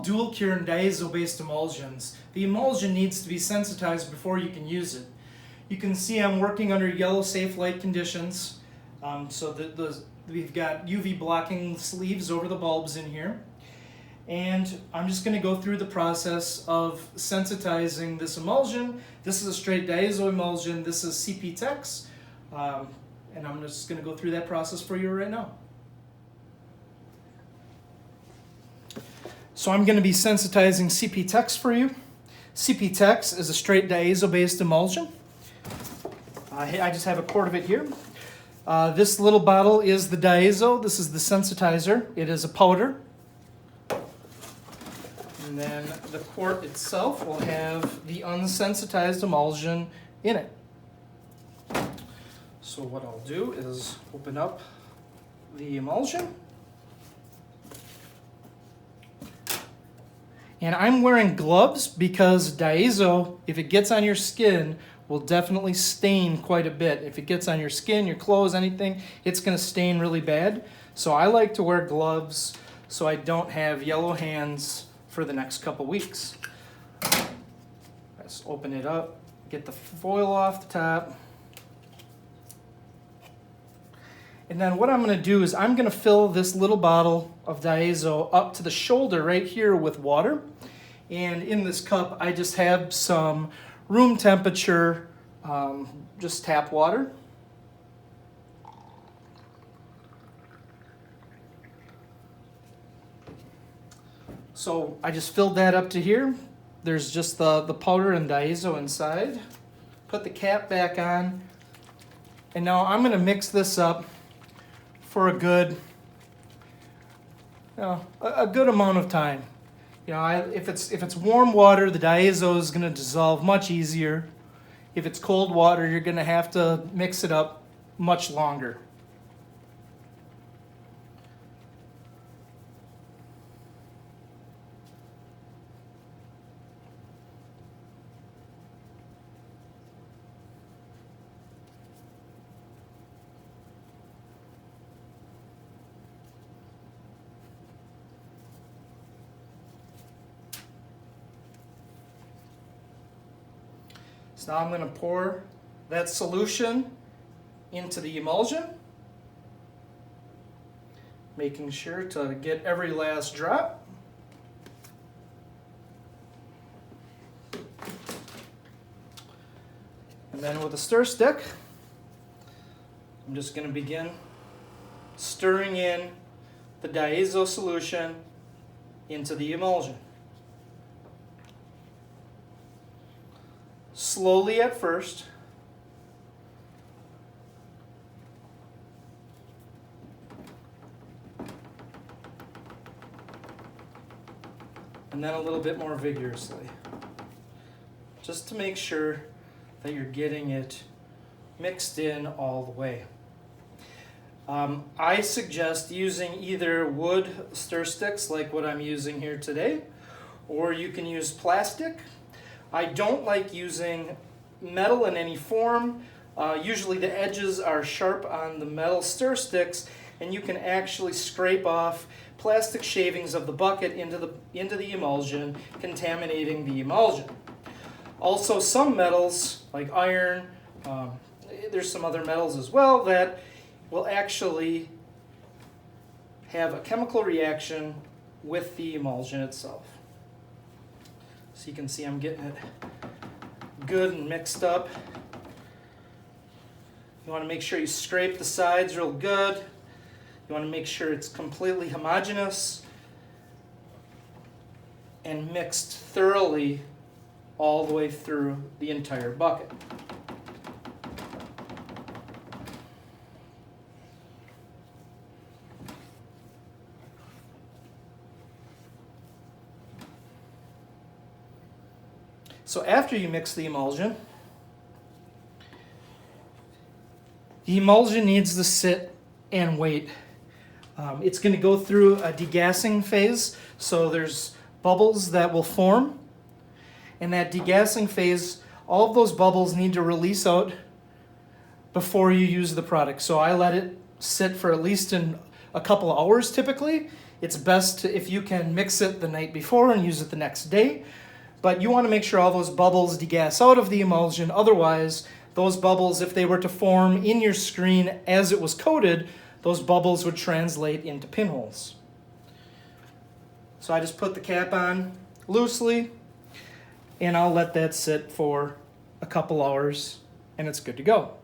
dual cure and diazo-based emulsions. The emulsion needs to be sensitized before you can use it. You can see I'm working under yellow safe light conditions. We've got UV blocking sleeves over the bulbs in here. And I'm just going to go through the process of sensitizing this emulsion. This is a straight diazo emulsion. This is CP Tex. And I'm just going to go through that process for you right now. So I'm going to be sensitizing CP Tex for you. CP Tex is a straight diazo-based emulsion. I just have a quart of it here. This little bottle is the diazo. This is the sensitizer. It is a powder. And then the quart itself will have the unsensitized emulsion in it. So what I'll do is open up the emulsion. And I'm wearing gloves because diazo, if it gets on your skin, will definitely stain quite a bit. If it gets on your skin, your clothes, anything, it's going to stain really bad. So I like to wear gloves so I don't have yellow hands for the next couple weeks. Let's open it up, get the foil off the top. And then what I'm going to do is I'm going to fill this little bottle of diazo up to the shoulder right here with water. And in this cup, I just have some room temperature, just tap water. So I just filled that up to here. There's just the powder and diazo inside. Put the cap back on. And now I'm going to mix this up for a good amount of time. If it's warm water, the diazo is going to dissolve much easier. If it's cold water, you're going to have to mix it up much longer. So now I'm going to pour that solution into the emulsion, making sure to get every last drop. And then with a stir stick, I'm just going to begin stirring in the diazo solution into the emulsion. Slowly at first. And then a little bit more vigorously. Just to make sure that you're getting it mixed in all the way. I suggest using either wood stir sticks like what I'm using here today, or you can use plastic. I don't like using metal in any form. Usually the edges are sharp on the metal stir sticks, and you can actually scrape off plastic shavings of the bucket into the emulsion, contaminating the emulsion. Also, some metals, like iron, there's some other metals as well that will actually have a chemical reaction with the emulsion itself. So you can see I'm getting it good and mixed up. You want to make sure you scrape the sides real good. You want to make sure it's completely homogeneous and mixed thoroughly all the way through the entire bucket. So after you mix the emulsion needs to sit and wait. It's going to go through a degassing phase, so there's bubbles that will form. In that degassing phase, all of those bubbles need to release out before you use the product. So I let it sit for at least a couple of hours typically. It's best if you can mix it the night before and use it the next day. But you want to make sure all those bubbles degas out of the emulsion. Otherwise, those bubbles, if they were to form in your screen as it was coated, those bubbles would translate into pinholes. So I just put the cap on loosely, and I'll let that sit for a couple hours, and it's good to go.